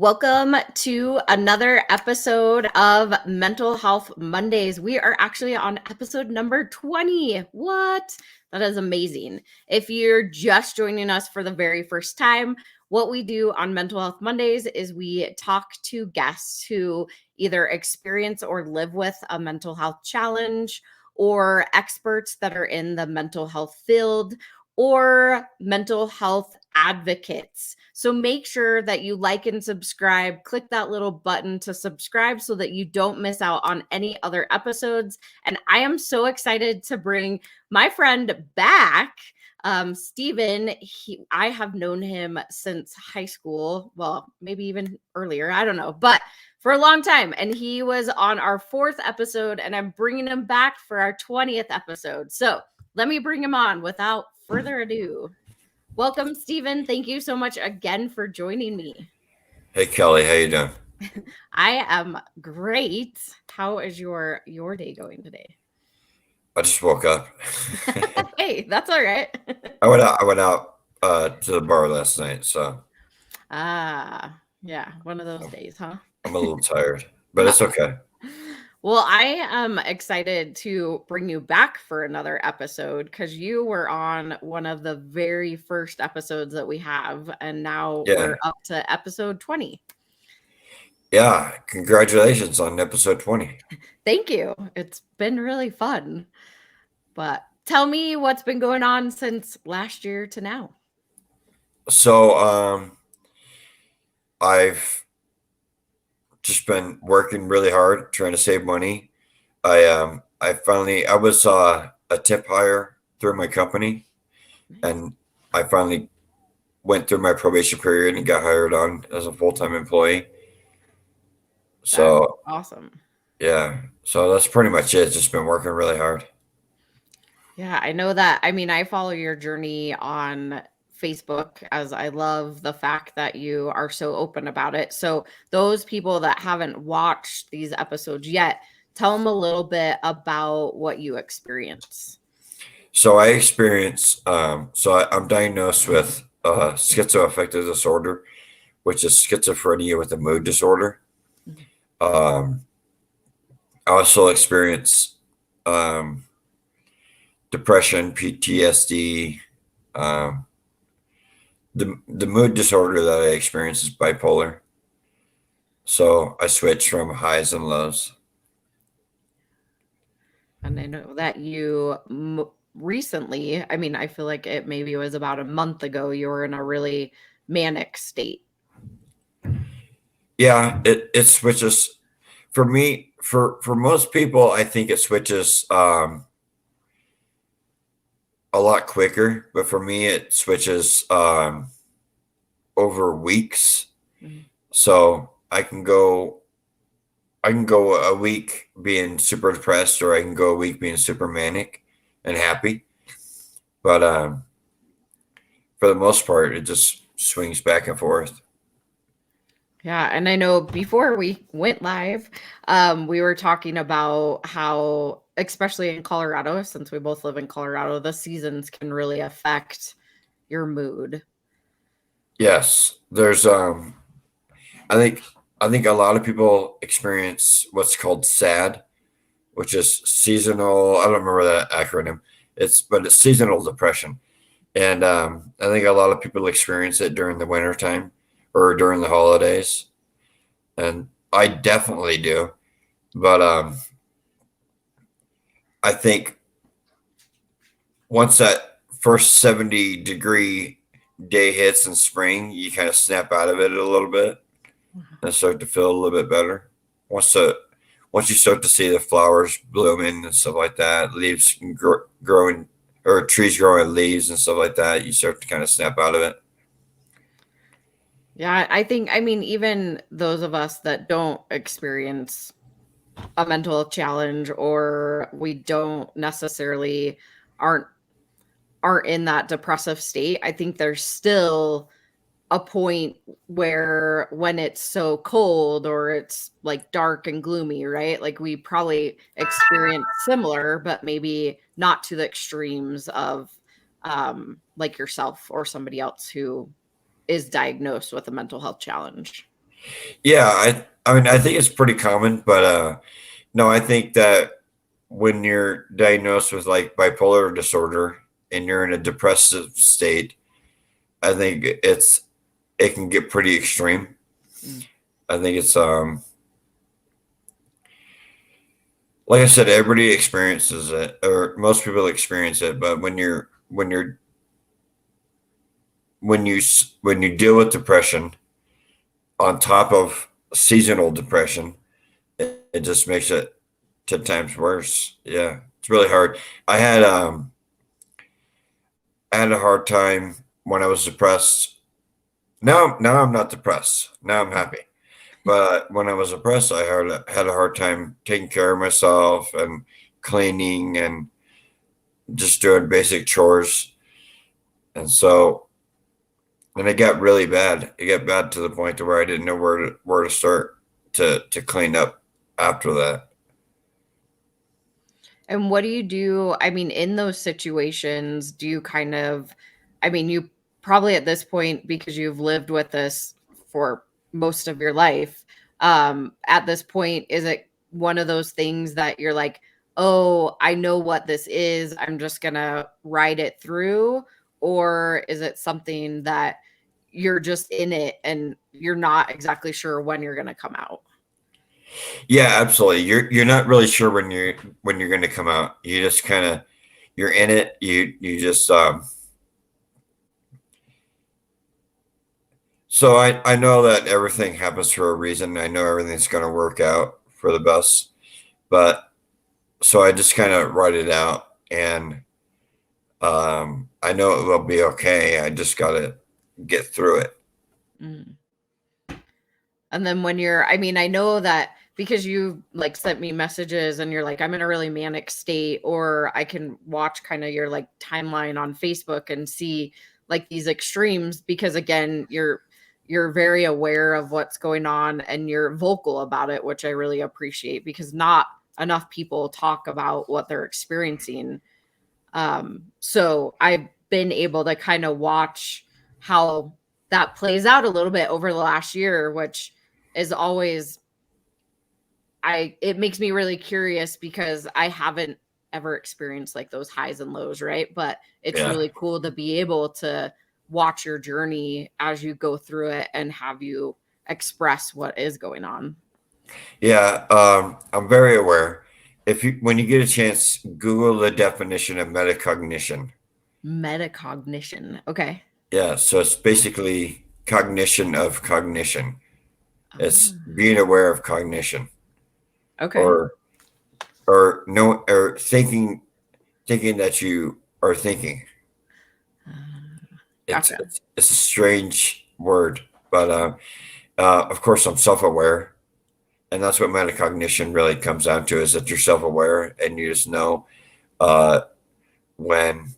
Welcome to another episode of Mental Health Mondays. We are actually on episode number 20. What? That is amazing. If you're just joining us for the very first time, what we do on Mental Health Mondays is we talk to guests who either experience or live with a mental health challenge, or experts that are in the mental health field, or mental health advocates. So make sure that you like and subscribe. Click that little button to subscribe so that you don't miss out on any other episodes. And I am so excited to bring my friend back, Steven. I have known him since high school. Well, maybe even earlier. I don't know. But for a long time. And he was on our 4th episode, and I'm bringing him back for our 20th episode. So let me bring him on without further ado. Welcome, Steven. Thank you so much again for joining me. Hey, Kelly, how you doing? I am great. How is your day going today? I just woke up. Hey, that's all right. I went out to the bar last night, so Yeah, one of those days, huh? I'm a little tired, but it's okay. Well, I am excited to bring you back for another episode because you were on one of the very first episodes that we have, and now Yeah, we're up to episode 20. yeah. Congratulations on episode 20. Thank you. It's been really fun. But tell me what's been going on since last year to now. So, I've just been working really hard trying to save money. I was a tip hire through my company, and I finally went through my probation period and got hired on as a full-time employee. That's So, awesome. yeah. So that's pretty much it. Just been working really hard. Yeah, I know that. I mean, I follow your journey on Facebook, as I love the fact that you are so open about it. So, those people that haven't watched these episodes yet, tell them a little bit about what you experience. So I'm diagnosed with schizoaffective disorder, which is schizophrenia with a mood disorder. Um, I also experience um, depression, PTSD. Um, the mood disorder that I experience is bipolar. So I switch from highs and lows. And I know that you recently, I mean, I feel like it maybe was about a month ago, you were in a really manic state. Yeah, it switches for me. For most people, I think it switches a lot quicker, but for me, it switches over weeks. Mhm. So I can go a week being super depressed, or I can go a week being super manic and happy. But for the most part, it just swings back and forth. Yeah, and I know before we went live, we were talking about how, especially in Colorado, since we both live in Colorado, the seasons can really affect your mood. Yes, there's I think I think a lot of people experience what's called SAD, which is seasonal. I don't remember that acronym. It's seasonal depression, and I think a lot of people experience it during the winter time or during the holidays, and I definitely do. But I think once that first 70-degree day hits in spring, you kind of snap out of it a little bit and start to feel a little bit better. Once the once you start to see the flowers blooming and stuff like that, leaves growing, or trees growing leaves and stuff like that, you start to kind of snap out of it. Yeah, I think, I mean, even those of us that don't experience a mental health challenge, or we don't necessarily aren't aren't in that depressive state, I think there's still a point where when it's so cold or it's like dark and gloomy, right? Like we probably experience similar, but maybe not to the extremes of like yourself or somebody else who is diagnosed with a mental health challenge. Yeah, I mean, I think it's pretty common, but no, I think that when you're diagnosed with like bipolar disorder and you're in a depressive state, I think it can get pretty extreme. Mm. I think it's like I said, everybody experiences it, or most people experience it. But when you deal with depression on top of seasonal depression, it just makes it 10 times worse. Yeah, it's really hard. I had um I had a hard time when I was depressed. Now I'm not depressed. Now I'm happy. But when I was depressed, had a hard time taking care of myself and cleaning and just doing basic chores. And so, and it got really bad. It got bad to the point to where I didn't know where to start to clean up after that. And what do you do? I mean, in those situations, do you kind of, I mean, you probably at this point, because you've lived with this for most of your life, at this point, is it one of those things that you're like, oh, I know what this is, I'm just gonna ride it through? Or is it something that you're just in it and you're not exactly sure when you're gonna come out? Yeah, absolutely. You're not really sure when you're going to come out. You just kind of you're in it. You just so I know that everything happens for a reason. I know everything's going to work out for the best, but so I just kind of write it out, and I know it will be okay. I just got to get through it. Mm. And then when you're, I mean, I know that because you like sent me messages and you're like, I'm in a really manic state, or I can watch kind of your like timeline on Facebook and see like these extremes because again, you're very aware of what's going on and you're vocal about it, which I really appreciate because not enough people talk about what they're experiencing. So I've been able to kind of watch how that plays out a little bit over the last year, which is always it makes me really curious because I haven't ever experienced like those highs and lows, right? But it's Yeah, really cool to be able to watch your journey as you go through it and have you express what is going on. yeah. I'm very aware. If you when you get a chance, Google the definition of metacognition. Metacognition. Okay. Yeah, so it's basically cognition of cognition. It's Ah, being aware of cognition, okay. or no, or thinking that you are thinking. Gotcha. It's a strange word, but of course I'm self-aware, and that's what metacognition really comes down to, is that you're self-aware and you just know uh, when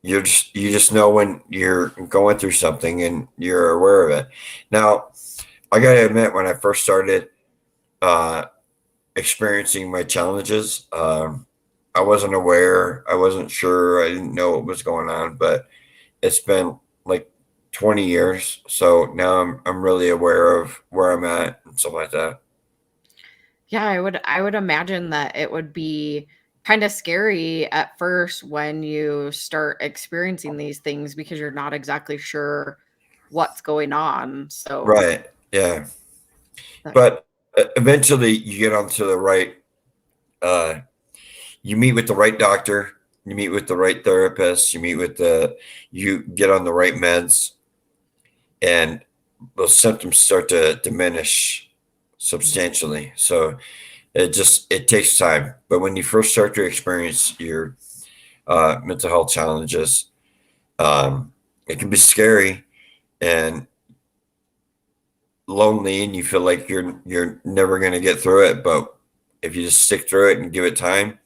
you just know when you're going through something and you're aware of it. Now, I gotta admit, when I first started uh, experiencing my challenges, I wasn't aware, I wasn't sure, I didn't know what was going on, but it's been like 20 years, so now I'm really aware of where I'm at and stuff like that. Yeah, I would imagine that it would be kind of scary at first when you start experiencing these things because you're not exactly sure what's going on. So Right. Yeah. that, But eventually you get onto the right, uh, you meet with the right doctor, you meet with the right therapist, you get on the right meds, and those symptoms start to diminish substantially. So it takes time. But when you first start to experience your mental health challenges, um, it can be scary and lonely, and you feel like you're never going to get through it. But if you just stick through it and give it time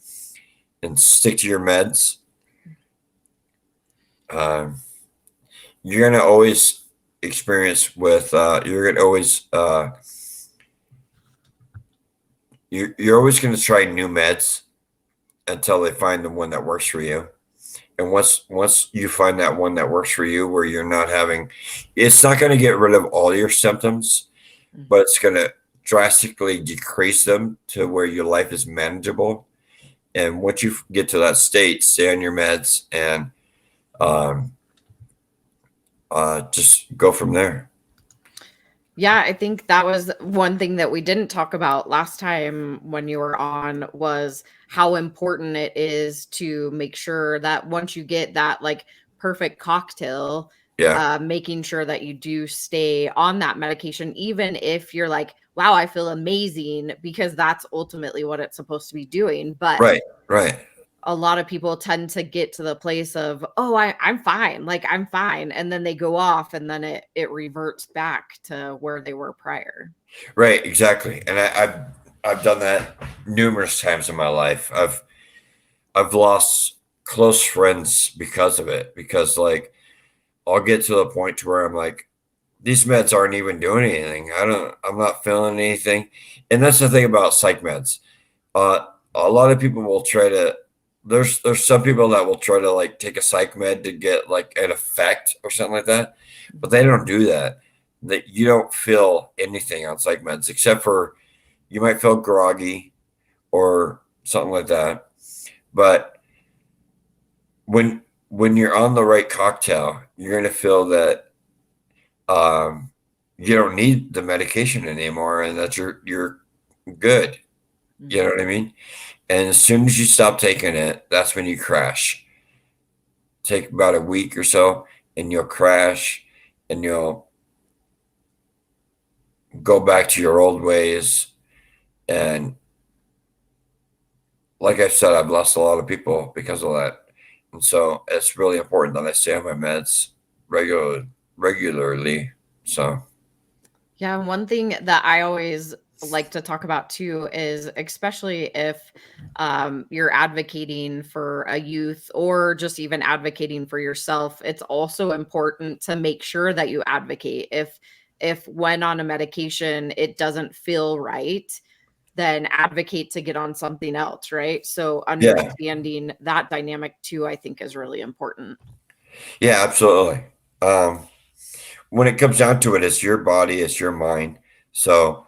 and stick to your meds, um, you're going to always experience with you're going to always you're always going to try new meds until they find the one that works for you. And once you find that one that works for you, where you're not having, it's not going to get rid of all your symptoms, but it's going to drastically decrease them to where your life is manageable. And once you get to that state, stay on your meds and um, just go from there. Yeah, I think that was one thing that we didn't talk about last time when you were on, was how important it is to make sure that once you get that like perfect cocktail, Yeah. making sure that you do stay on that medication, even if you're like, wow, I feel amazing, because that's ultimately what it's supposed to be doing. But Right. Right. a lot of people tend to get to the place of, oh, I'm fine, like I'm fine, and then they go off, and then it reverts back to where they were prior. Right. Exactly. And I've done that numerous times in my life. I've lost close friends because of it. Because like I'll get to the point to where I'm like, these meds aren't even doing anything. I'm not feeling anything. And that's the thing about psych meds. A lot of people will try to, there's some people that will try to like take a psych med to get like an effect or something like that, but they don't do that. That you don't feel anything on psych meds except for you might feel groggy or something like that. But when you're on the right cocktail, you're gonna feel that you don't need the medication anymore, and that you're good. You know what I mean? And as soon as you stop taking it, that's when you crash. Take about a week or so, and you'll crash, and you'll go back to your old ways. And like I said, I've lost a lot of people because of that. And so it's really important that I stay on my meds regularly. So Yeah, one thing that I always like to talk about too is, especially if you're advocating for a youth or just even advocating for yourself, it's also important to make sure that you advocate. If when on a medication it doesn't feel right, then advocate to get on something else, right? So yeah, understanding that dynamic too, I think, is really important. yeah, absolutely. Um, when it comes down to it, it's your body, it's your mind. So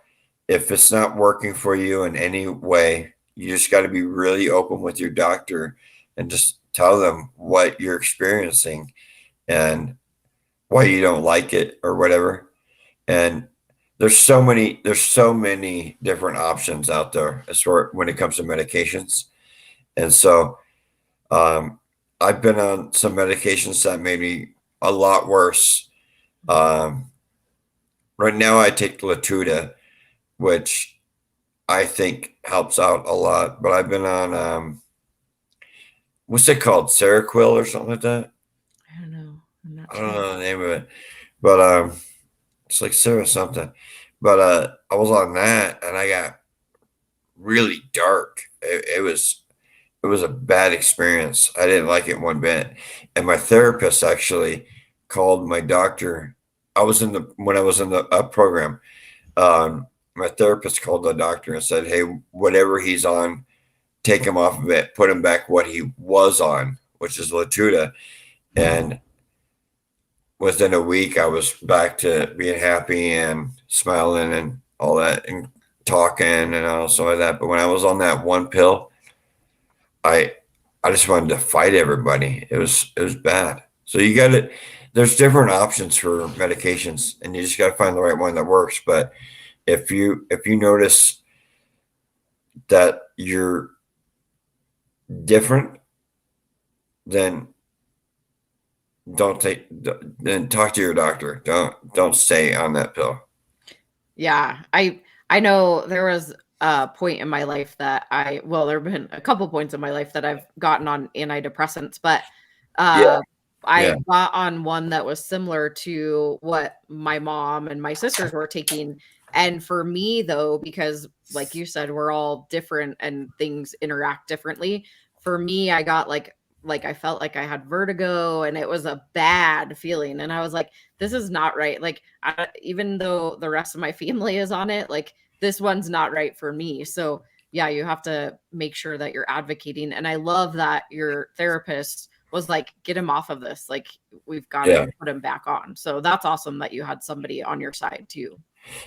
if it's not working for you in any way, you just got to be really open with your doctor and just tell them what you're experiencing and why you don't like it or whatever. And there's so many different options out there as far when it comes to medications. And so um, I've been on some medications that made me a lot worse. Um, right now, I take Latuda, which I think helps out a lot. But I've been on what's it called, Seroquel or something like that. I don't know. I'm not I don't sure. know the name of it, but it's like Sarah something. But I was on that, and I got really dark. It was a bad experience. I didn't like it one bit. And my therapist actually called my doctor. When I was in the program. My therapist called the doctor and said, "Hey, whatever he's on, take him off of it. Put him back what he was on, which is Latuda." And within a week, I was back to being happy and smiling and all that and talking and all so like that. But when I was on that one pill, I I just wanted to fight everybody. It was bad. So you got to there's different options for medications, and you just got to find the right one that works. But if you notice that you're different, then don't take then talk to your doctor. Don't stay on that pill. Yeah, I know there was a point in my life that there have been a couple points in my life that I've gotten on antidepressants, but Yeah, uh yeah, I got on one that was similar to what my mom and my sisters were taking. And for me though, because like you said, we're all different and things interact differently. For me, I got like I felt like I had vertigo, and it was a bad feeling. And I was like, this is not right. Like, even though the rest of my family is on it, like this one's not right for me. So yeah, you have to make sure that you're advocating. And I love that your therapist was like, get him off of this. Like, we've got to put him back on. So that's awesome that you had somebody on your side too.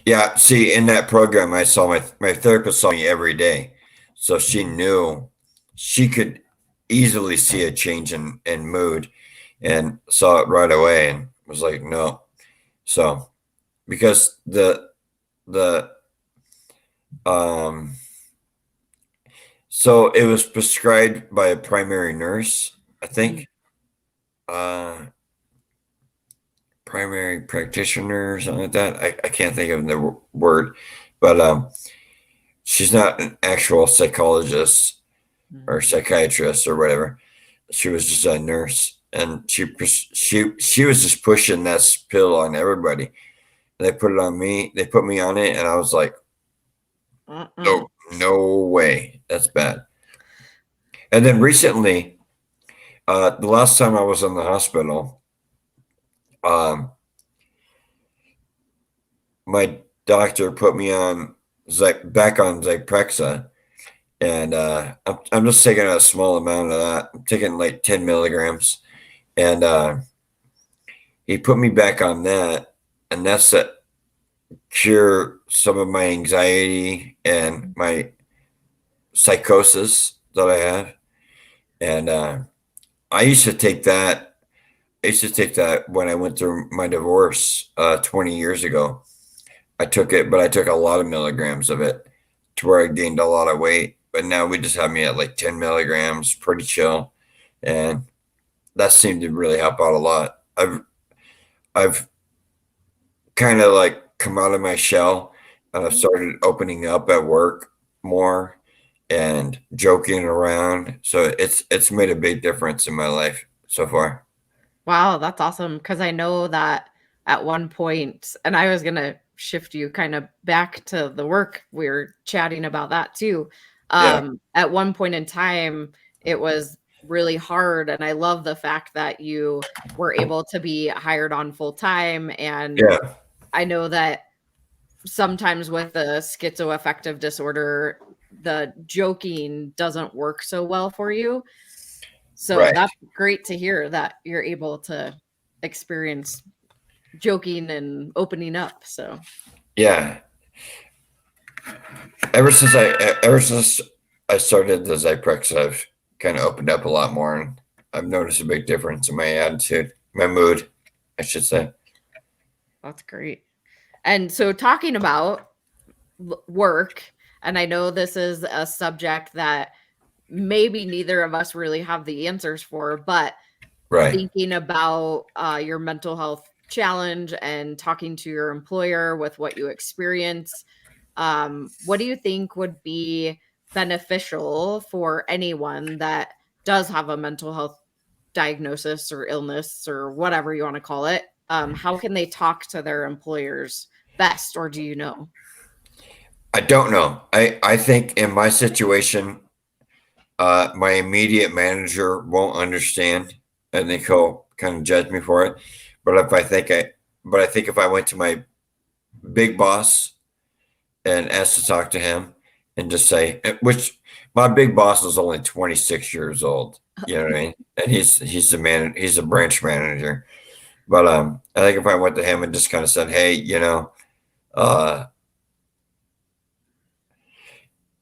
Yeah. See, in that program, I saw my therapist saw me every day. So she knew she could easily see a change in mood and saw it right away and was like, no. So because um so it was prescribed by a primary nurse, I think. Primary practitioner or something like that. I can't think of the word, but she's not an actual psychologist or psychiatrist or whatever. She was just a nurse, and she was just pushing that pill on everybody. They put it on me. They put me on it, and I was like, no way, that's bad. And then recently, the last time I was in the hospital, my doctor put me on back on Zyprexa, and I'm just taking a small amount of that. I'm taking like 10 milligrams, and he put me back on that, and that's to cure some of my anxiety and my psychosis that I have. And I used to take that. I used to take that when I went through my divorce 20 years ago. I took it, but I took a lot of milligrams of it to where I gained a lot of weight. But now we just have me at like 10 milligrams, pretty chill. And that seemed to really help out a lot. I've kind of like come out of my shell, and I've started opening up at work more and joking around. So it's made a big difference in my life so far. Wow, that's awesome. Because I know that at one point, and I was going to shift you kind of back to the work. We were chatting about that too. At one point in time, it was really hard. And I love the fact that you were able to be hired on full time. And I know that sometimes with the schizoaffective disorder, the joking doesn't work so well for you. So that's great to hear that you're able to experience joking and opening up. So yeah, ever since I started the Zyprexa, I've kind of opened up a lot more, and I've noticed a big difference in my attitude, my mood, I should say. That's great. And so talking about work, and I know this is a subject that maybe neither of us really have the answers for, but thinking about your mental health challenge and talking to your employer with what you experience, what do you think would be beneficial for anyone that does have a mental health diagnosis or illness or whatever you want to call it? How can they talk to their employers best, or do you know? I don't know. I think in my situation, my immediate manager won't understand. I think he'll kind of judge me for it. But I think if I went to my big boss and asked to talk to him and just say, which my big boss is only 26 years old, you know what I mean? And he's a branch manager. But I think if I went to him and just kind of said, hey,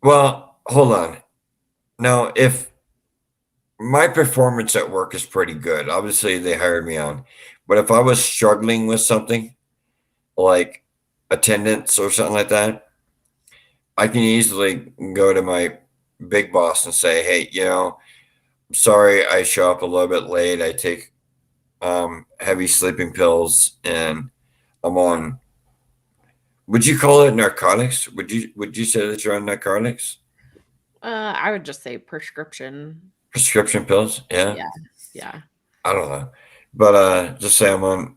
well, hold on. Now, if my performance at work is pretty good, obviously they hired me on. But if I was struggling with something like attendance or something like that, I can easily go to my big boss and say, hey, sorry, I show up a little bit late. I take heavy sleeping pills, and I'm on. Would you call it narcotics? Would you say that you're on narcotics? I would just say prescription pills. Yeah. I don't know, but just say I'm on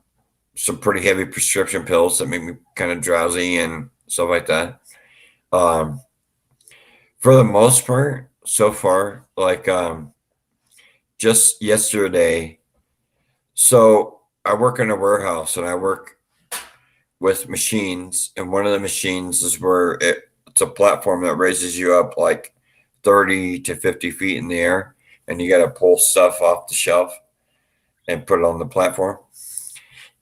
some pretty heavy prescription pills that make me kind of drowsy and stuff like that. For the most part, so far, like just yesterday. So I work in a warehouse, and I work with machines, and one of the machines is where it's a platform that raises you up like 30 to 50 feet in the air, and you got to pull stuff off the shelf and put it on the platform.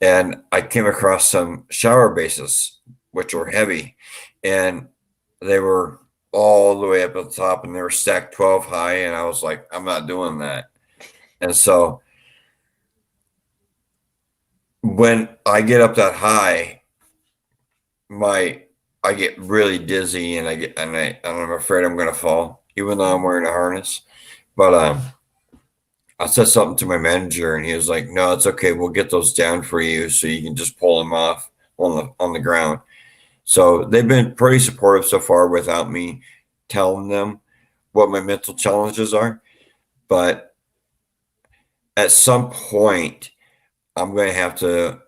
And I came across some shower bases, which were heavy, and they were all the way up at the top, and they were stacked 12 high. And I was like, I'm not doing that. And so when I get up that high, I get really dizzy, and I'm afraid I'm going to fall, even though I'm wearing a harness. But I said something to my manager, and he was like, "No, it's okay. We'll get those down for you, so you can just pull them off on the ground." So they've been pretty supportive so far without me telling them what my mental challenges are. But at some point, I'm going to have to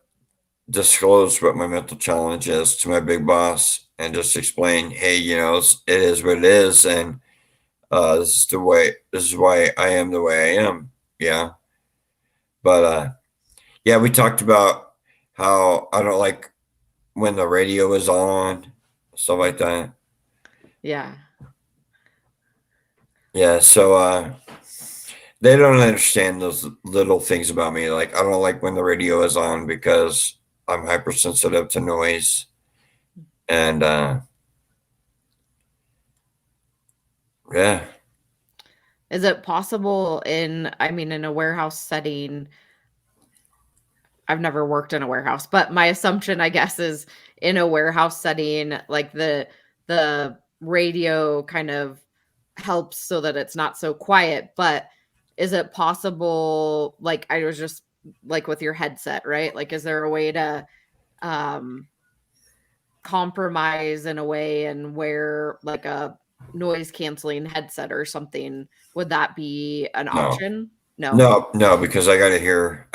disclose what my mental challenge is to my big boss and just explain, hey, it is what it is, and this is why I am the way I am. Yeah. But yeah, we talked about how I don't like when the radio is on, stuff like that. Yeah. Yeah, so they don't understand those little things about me. Like, I don't like when the radio is on because I'm hypersensitive to noise. And yeah. Is it possible in a warehouse setting? I've never worked in a warehouse, but my assumption, I guess, is in a warehouse setting, like the radio kind of helps so that it's not so quiet. But is it possible, like I was just like with your headset, right? Like, is there a way to compromise in a way and wear like a noise canceling headset or something? Would that be an option? No, because I gotta hear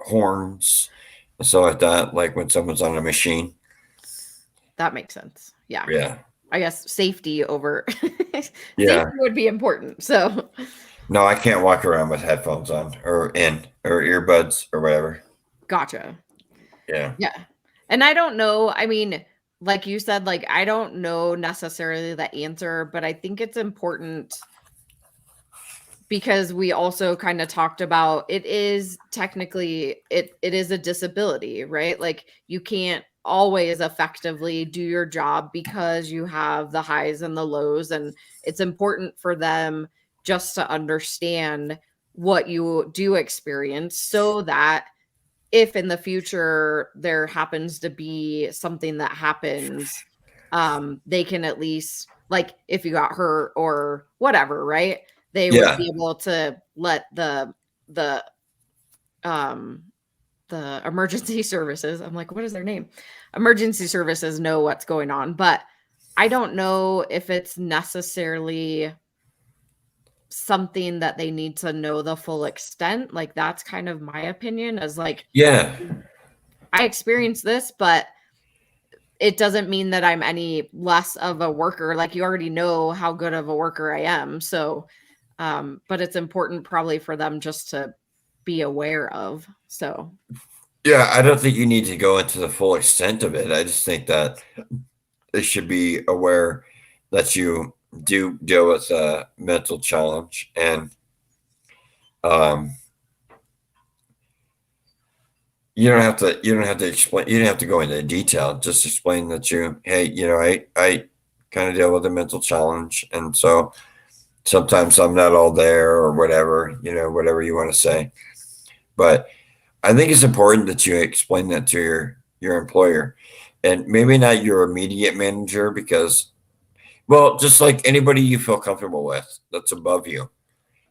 horns and stuff like that, like when someone's on a machine. That makes sense. Yeah. Yeah. I guess safety over Yeah. safety would be important. So No, I can't walk around with headphones on or earbuds or whatever. gotcha. Yeah. Yeah. And I don't know. I mean, like you said, like I don't know necessarily the answer, but I think it's important because we also kind of talked about it is technically it is a disability, right? Like you can't always effectively do your job because you have the highs and the lows, and it's important for them just to understand what you do experience so that if in the future there happens to be something that happens, they can at least, like if you got hurt or whatever, right? They would be able to let the emergency services, I'm like, what is their name? Emergency services know what's going on. But I don't know if it's necessarily something that they need to know the full extent. Like that's kind of my opinion, as like, Yeah. I experienced this, but it doesn't mean that I'm any less of a worker. Like you already know how good of a worker I am. So but it's important probably for them just to be aware of. So Yeah, I don't think you need to go into the full extent of it. I just think that they should be aware that you do deal with a mental challenge, and you don't have to explain, you don't have to go into detail. Just explain that I kind of deal with a mental challenge, and so sometimes I'm not all there or whatever, whatever you want to say. But I think it's important that you explain that to your employer, and maybe not your immediate manager, because, well, just like anybody you feel comfortable with that's above you,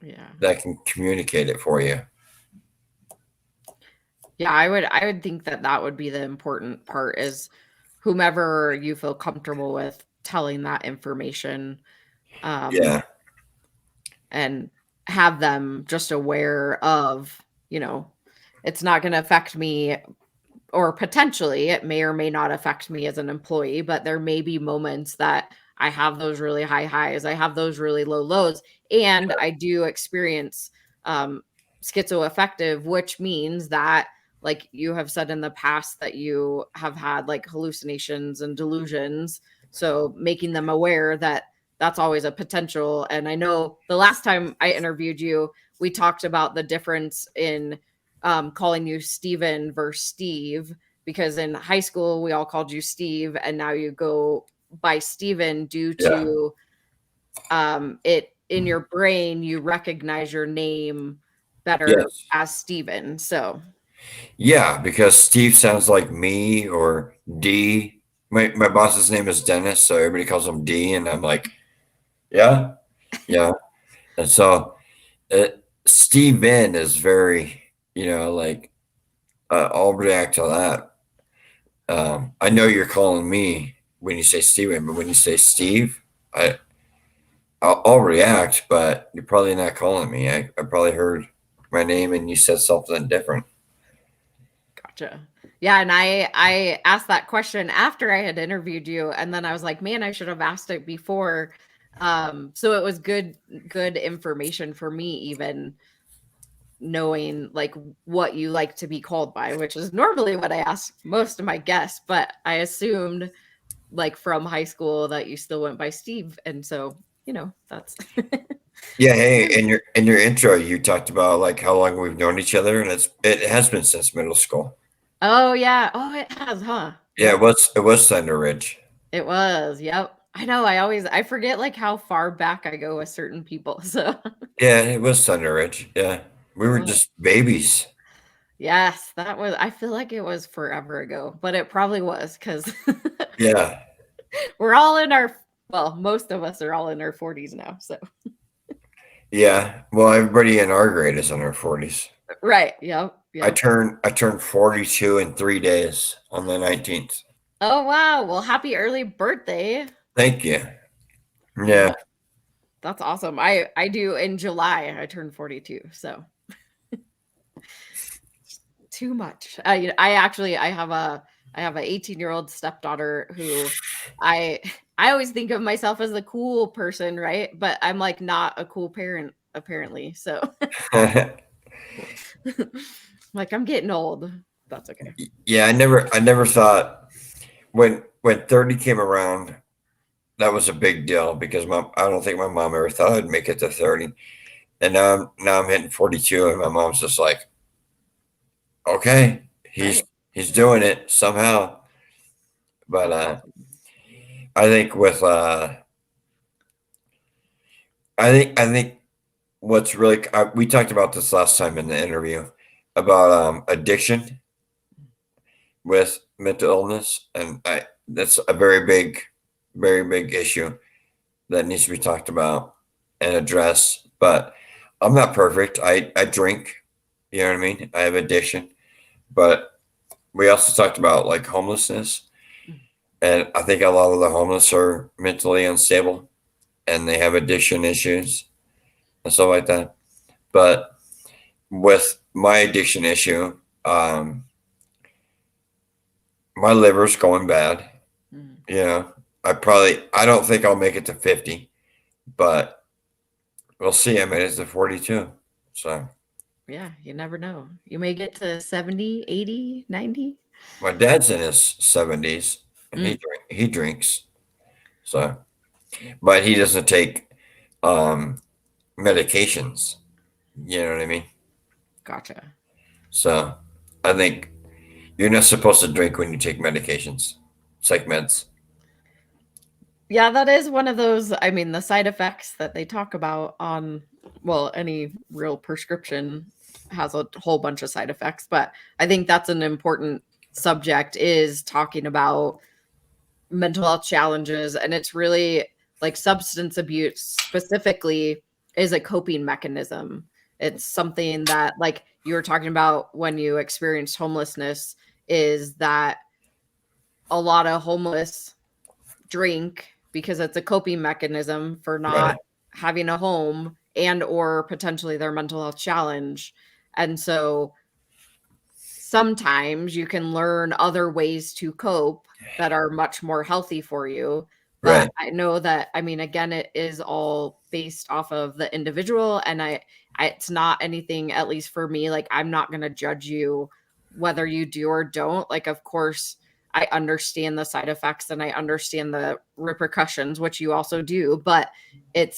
yeah. that can communicate it for you. Yeah, I would think that would be the important part, is whomever you feel comfortable with telling that information. Yeah. And have them just aware of, it's not going to affect me, or potentially it may or may not affect me as an employee, but there may be moments that I have those really high highs, I have those really low lows, and I do experience schizoaffective, which means that, like you have said in the past, that you have had like hallucinations and delusions. So making them aware that that's always a potential. And I know the last time I interviewed you, we talked about the difference in calling you Steven versus Steve, because in high school we all called you Steve, and now you go by Steven due to it in your brain, you recognize your name better Yes. as Steven. So Yeah, because Steve sounds like me or D. My boss's name is Dennis, so everybody calls him D, and I'm like, yeah, yeah. And so Steven is very, like I'll react to that. I know you're calling me when you say Steven, but when you say Steve, I'll react, but you're probably not calling me. I probably heard my name and you said something different. gotcha. Yeah, and I asked that question after I had interviewed you, and then I was like, man, I should have asked it before. So it was good information for me, even knowing like what you like to be called by, which is normally what I ask most of my guests, but I assumed like from high school that you still went by Steve, and so that's Yeah, hey, in your intro, you talked about like how long we've known each other, and it has been since middle school. Oh yeah. Oh, it has, huh? Yeah, Yep. it was Thunder Ridge. It was. Yep. I know. I forget like how far back I go with certain people. So Yeah, it was Thunder Ridge. Yeah, we were yeah. just babies. Yes, that was, I feel like it was forever ago, but it probably was, because Yeah, we're all in our, well, most of us are all in our 40s now. So yeah. Well, everybody in our grade is in their 40s. right. Yep. I Yep. turned I turned 42 in 3 days on the 19th. Oh wow. Well, happy early birthday. Thank you. Yeah. Yeah, That's awesome. I do in July. I turn 42. So too much. I have a 18-year-old stepdaughter who I I always think of myself as the cool person, right? But I'm like not a cool parent apparently. So like I'm getting old. That's okay. yeah. I never thought when 30 came around that was a big deal because I don't think my mom ever thought I'd make it to 30, and now I'm hitting 42, and my mom's just like, okay, he's Right. he's doing it somehow. But That's awesome. I think with I think what's really we talked about this last time in the interview about addiction with mental illness, and that's a very big issue that needs to be talked about and addressed. But I'm not perfect. I drink, you know what I mean? I have addiction, but we also talked about like homelessness, and I think a lot of the homeless are mentally unstable and they have addiction issues and stuff like that. But with my addiction issue, my liver's going bad. Mhm. You know, I don't think I'll make it to 50, but we'll see. I made it to 42. So Yeah, you never know. You may get to 70, 80, 90. my dad's in his 70s and Mm, he drinks. So, but he doesn't take um, medications. You know what I mean? gotcha. So I think you're not supposed to drink when you take medications, psych meds. Yeah, that is one of those, I mean, the side effects that they talk about on, well, any real prescription has a whole bunch of side effects, but I think that's an important subject, is talking about mental health challenges. And it's really like substance abuse specifically is a coping mechanism. It's something that, like you were talking about when you experienced homelessness, is that a lot of homeless drink because it's a coping mechanism for Right. not having a home and or potentially their mental health challenge. And so sometimes you can learn other ways to cope that are much more healthy for you. But Right. I know that, I mean, again, it is all based off of the individual. And it's not anything, at least for me, like I'm not going to judge you whether you do or don't. Like, of course, I understand the side effects and I understand the repercussions, which you also do, but it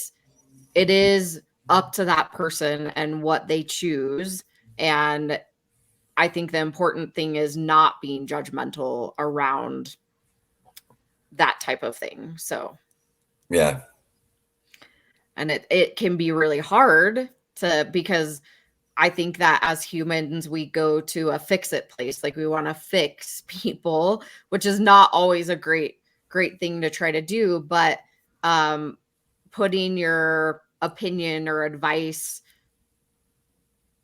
is up to that person and what they choose. And I think the important thing is not being judgmental around that type of thing. So, Yeah. and it can be really hard because I think that as humans, we go to a fix it place. Like we want to fix people, which is not always a great thing to try to do. But putting your opinion or advice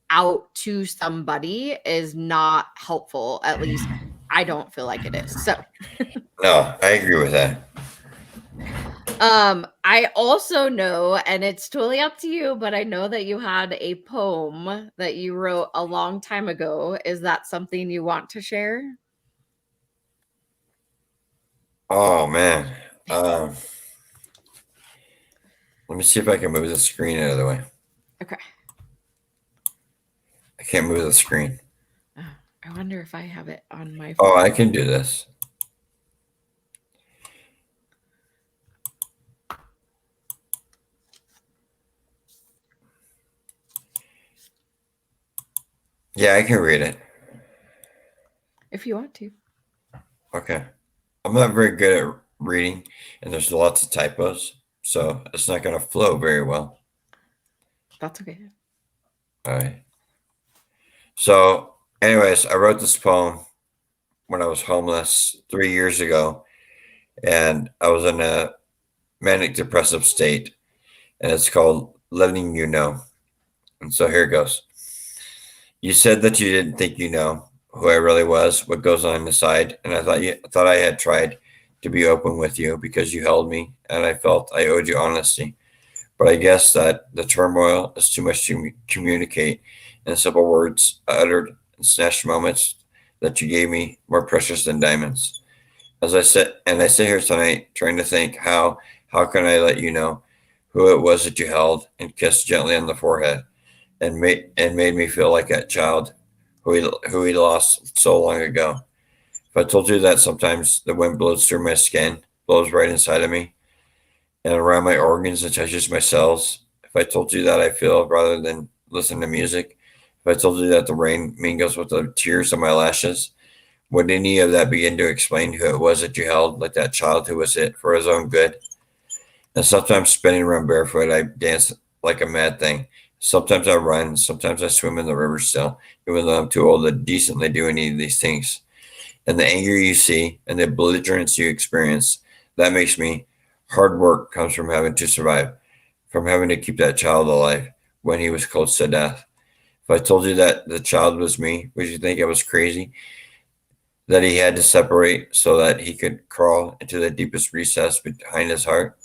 out to somebody is not helpful. At least I don't feel like it is. So No, I agree with that. I also know, and it's totally up to you, but I know that you had a poem that you wrote a long time ago. Is that something you want to share? Oh man. Let me see if I can move the screen out of the way. Okay. I can't move the screen. Oh, I wonder if I have it on my phone. Oh, I can do this. Yeah, I can read it. If you want to. Okay. I'm not very good at reading, and there's lots of typos, so it's not going to flow very well. That's okay. All right. So, anyways, I wrote this poem when I was homeless 3 years ago, and I was in a manic depressive state, and it's called Letting You Know. And so here it goes. You said that you didn't think you know who I really was, what goes on inside, and I thought I had tried to be open with you because you held me, and I felt I owed you honesty. But I guess that the turmoil is too much to communicate in simple words uttered in snatched moments that you gave me, more precious than diamonds. As I sit here tonight, trying to think how can I let you know who it was that you held and kissed gently on the forehead, and made me feel like that child who he lost so long ago. If I told you that sometimes the wind blows through my skin, blows right inside of me and around my organs and touches my cells. If I told you that I feel rather than listen to music, if I told you that the rain mingles with the tears on my lashes, would any of that begin to explain who it was that you held, like that child who was it for his own good? And sometimes spinning around barefoot, I dance like a mad thing. Sometimes I run, sometimes I swim in the river still, even though I'm too old to decently do any of these things. And the anger you see and the belligerence you experience, that makes me. Hard work comes from having to survive, from having to keep that child alive when he was close to death. If I told you that the child was me, would you think I was crazy? That he had to separate so that he could crawl into the deepest recess behind his heart?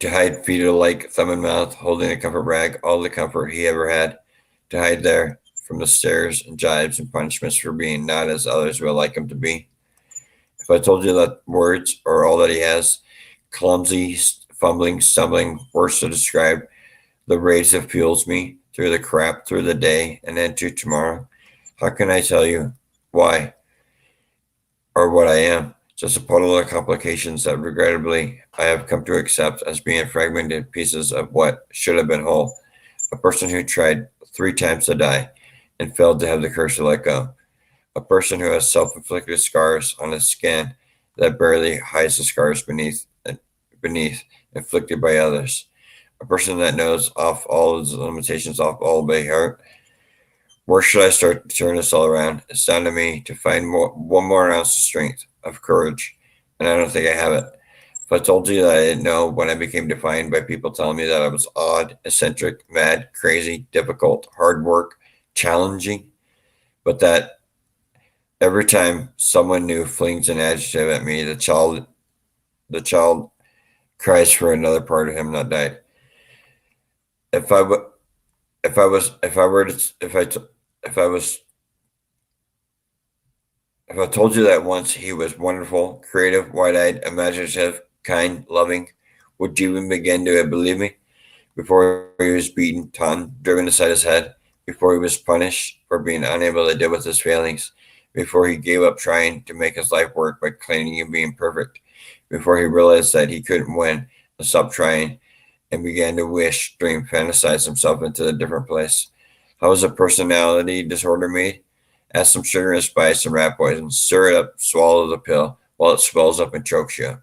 To hide fetal-like thumb and mouth, holding a comfort rag, all the comfort he ever had, to hide there from the stares and jibes and punishments for being not as others would like him to be. If I told you that words are all that he has, clumsy, fumbling, stumbling, words to describe, the rage that fuels me through the crap, through the day, and into tomorrow, how can I tell you why or what I am? Just a puddle of complications that regrettably I have come to accept as being fragmented pieces of what should have been whole. A person who tried 3 times to die and failed to have the courage to let go. A person who has self-inflicted scars on his skin that barely hides the scars beneath inflicted by others. A person that knows off all his limitations off all by heart. Where should I start to turn this all around? It's down to me to find one more ounce of strength, of courage, and I don't think I have it. If I told you that I didn't know when I became defined by people telling me that I was odd, eccentric, mad, crazy, difficult, hard work, challenging, but that every time someone new flings an adjective at me, the child cries for another part of him not died. If I w- if I was if I were to if I was if I told you that once he was wonderful, creative, wide-eyed, imaginative, kind, loving, would you even begin to believe me? Before he was beaten, taunted, driven aside his head, before he was punished for being unable to deal with his feelings, before he gave up trying to make his life work by claiming and being perfect, before he realized that he couldn't win and stopped trying and began to wish, dream, fantasize himself into a different place. How is a personality disorder made? Add some sugar and spice and rat poison, stir it up, swallow the pill while it swells up and chokes you.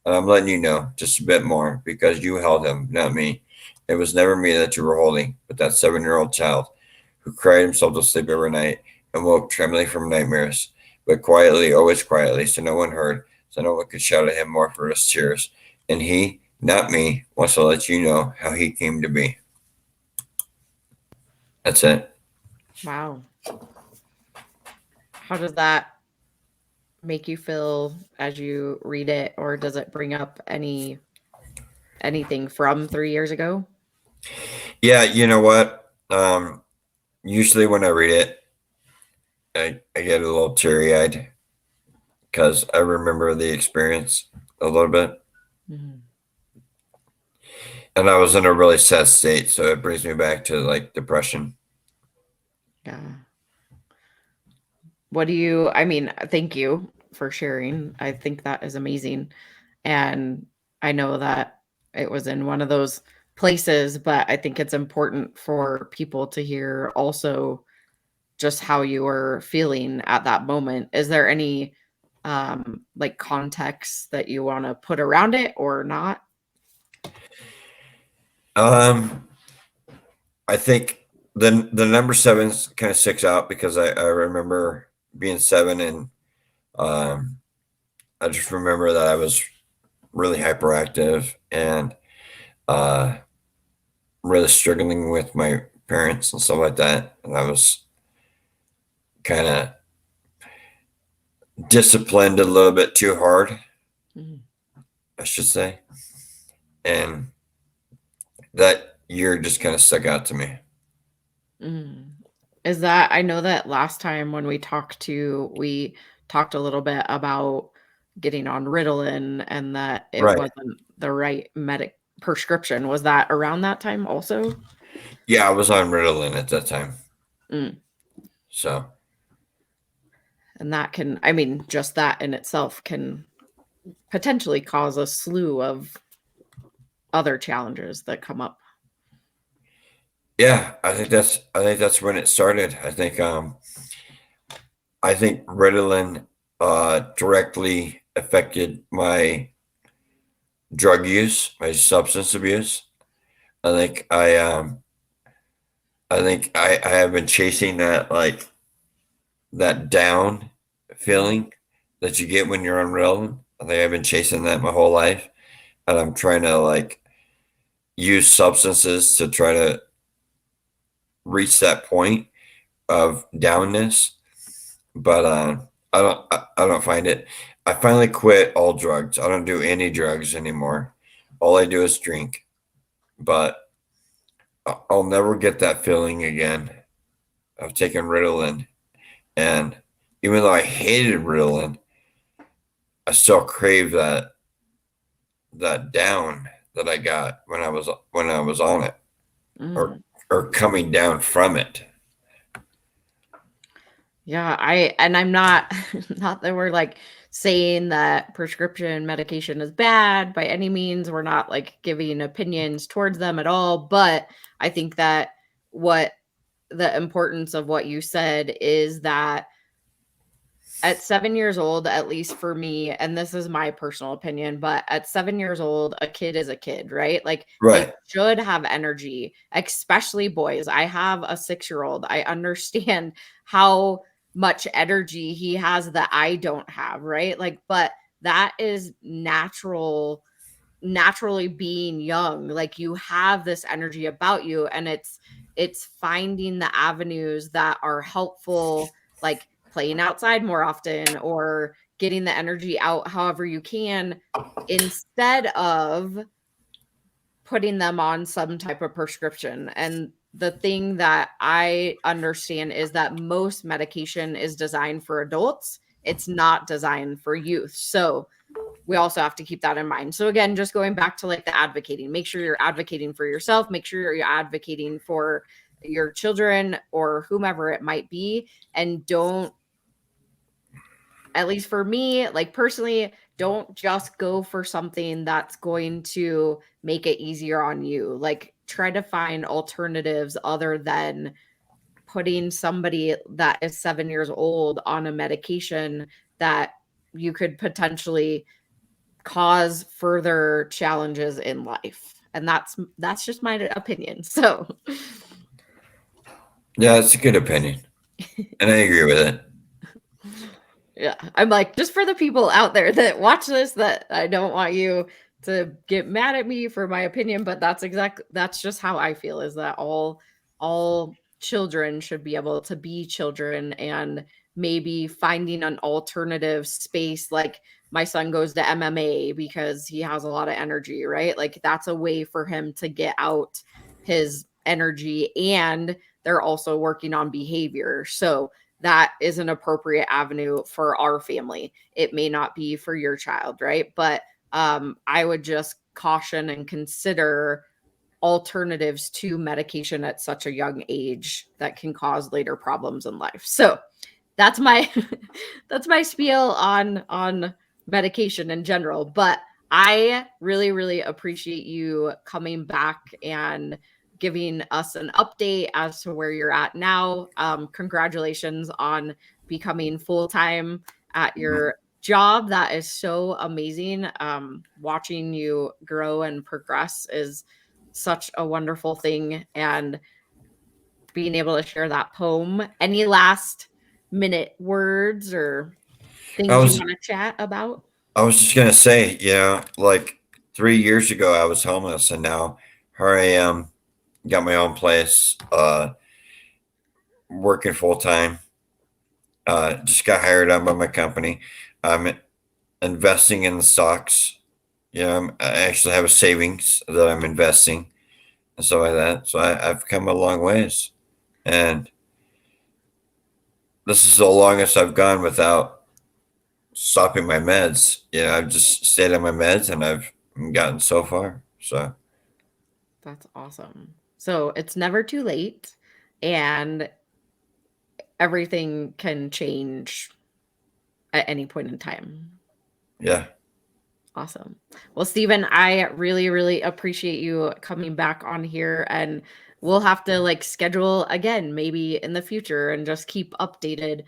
And I'm letting you know just a bit more because you held him, not me. It was never me that you were holding, but that 7-year-old child who cried himself to sleep every night and woke trembling from nightmares, but quietly, always quietly, so no one heard, so no one could shout at him more for his tears. And he, not me, wants to let you know how he came to be. That's it. Wow. How does that make you feel as you read it, or does it bring up anything from 3 years ago? Yeah, you know what? Usually when I read it, I get a little teary-eyed because I remember the experience a little bit. Mm-hmm. And I was in a really sad state, so it brings me back to like depression. Yeah. Thank you for sharing. I think that is amazing. And I know that it was in one of those places, but I think it's important for people to hear also just how you were feeling at that moment. Is there any like context that you want to put around it or not? I think the number 7 kind of sticks out because I remember being 7 and I just remember that I was really hyperactive and really struggling with my parents and stuff like that. And I was kind of disciplined a little bit too hard, Mhm. I should say. And that year just kind of stuck out to me. Mm. Is that, I know that last time when we talked a little bit about getting on Ritalin and that it Right. wasn't the right medic prescription. Was that around that time also? Yeah, I was on Ritalin at that time. Mm. So, And that can, just that in itself can potentially cause a slew of other challenges that come up. yeah, I think that's when it started. I think Ritalin directly affected my drug use, my substance abuse. I think I have been chasing that like that down feeling that you get when you're on Ritalin. I think I've been chasing that my whole life, and I'm trying to like use substances to try to reach that point of downness, but I don't find it. I finally quit all drugs. I don't do any drugs anymore. All I do is drink, but I'll never get that feeling again of taking Ritalin. And even though I hated Ritalin, I still crave that down that I got when I was on it, or Mm. or coming down from it. Yeah, I'm not not that we're like saying that prescription medication is bad by any means. We're not like giving opinions towards them at all, but I think that what the importance of what you said is that at 7 years old, at least for me, and this is my personal opinion, but at 7 years old, a kid is a kid, right? Like they Right. should have energy, especially boys. I have a 6-year-old. I understand how much energy he has that I don't have, right? Like, but that is naturally being young. Like you have this energy about you, and it's finding the avenues that are helpful, like playing outside more often or getting the energy out however you can, instead of putting them on some type of prescription. And the thing that I understand is that most medication is designed for adults. It's not designed for youth. So we also have to keep that in mind. So again, just going back to like the advocating, make sure you're advocating for yourself, make sure you're advocating for your children or whomever it might be, and don't at least for me, like personally, don't just go for something that's going to make it easier on you. Like try to find alternatives other than putting somebody that is 7 years old on a medication that you could potentially cause further challenges in life. And that's just my opinion. So Yeah, it's a good opinion. And I agree with it. yeah, I'm like, just for the people out there that watch this, that I don't want you to get mad at me for my opinion, but that's just how I feel, is that all children should be able to be children, and maybe finding an alternative space. Like my son goes to MMA because he has a lot of energy, right? Like that's a way for him to get out his energy, and they're also working on behavior. So that is an appropriate avenue for our family. It may not be for your child, right? But I would just caution and consider alternatives to medication at such a young age that can cause later problems in life. So that's my that's my spiel on medication in general. But I really, really appreciate you coming back and giving us an update as to where you're at now. Congratulations on becoming full-time at your job. That is so amazing. Watching you grow and progress is such a wonderful thing. And being able to share that poem. Any last minute words or things you want to chat about? I was just gonna say, like 3 years ago I was homeless, and now here I am, got my own place, working full time. Just got hired on by my company. I'm investing in the stocks. I actually have a savings that I'm investing and stuff like that. So I've come a long ways, and this is the longest I've gone without stopping my meds. I've just stayed on my meds, and I've gotten so far. So That's awesome. So it's never too late, and everything can change at any point in time. yeah, Awesome. Well, Steven, I really, really appreciate you coming back on here, and we'll have to like schedule again, maybe in the future, and just keep updated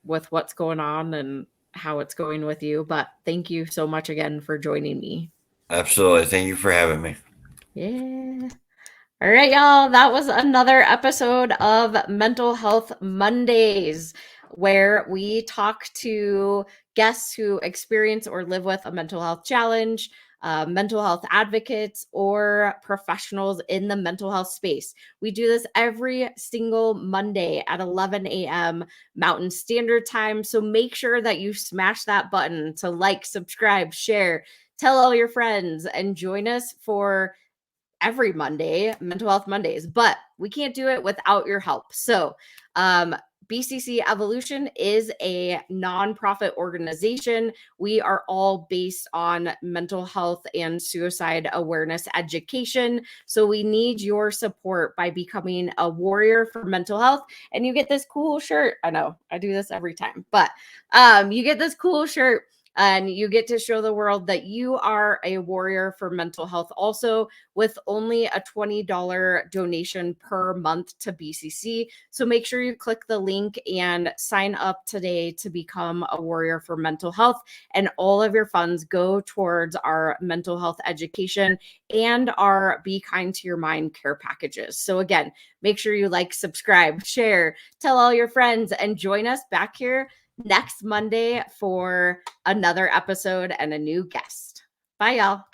with what's going on and how it's going with you. But thank you so much again for joining me. absolutely. Thank you for having me. Yeah. All right, y'all. That was another episode of Mental Health Mondays, where we talk to guests who experience or live with a mental health challenge, mental health advocates, or professionals in the mental health space. We do this every single Monday at 11 a.m. Mountain Standard Time. So make sure that you smash that button to like, subscribe, share, tell all your friends, and join us for every Monday, Mental Health Mondays, but we can't do it without your help. So, BCC Evolution is a nonprofit organization. We are all based on mental health and suicide awareness education. So we need your support by becoming a warrior for mental health. And you get this cool shirt. I know I do this every time, but you get this cool shirt, and you get to show the world that you are a warrior for mental health, also with only a $20 donation per month to BCC. So make sure you click the link and sign up today to become a warrior for mental health. And all of your funds go towards our mental health education and our Be Kind to Your Mind care packages. So again, make sure you like, subscribe, share, tell all your friends, and join us back here next Monday for another episode and a new guest. Bye, y'all.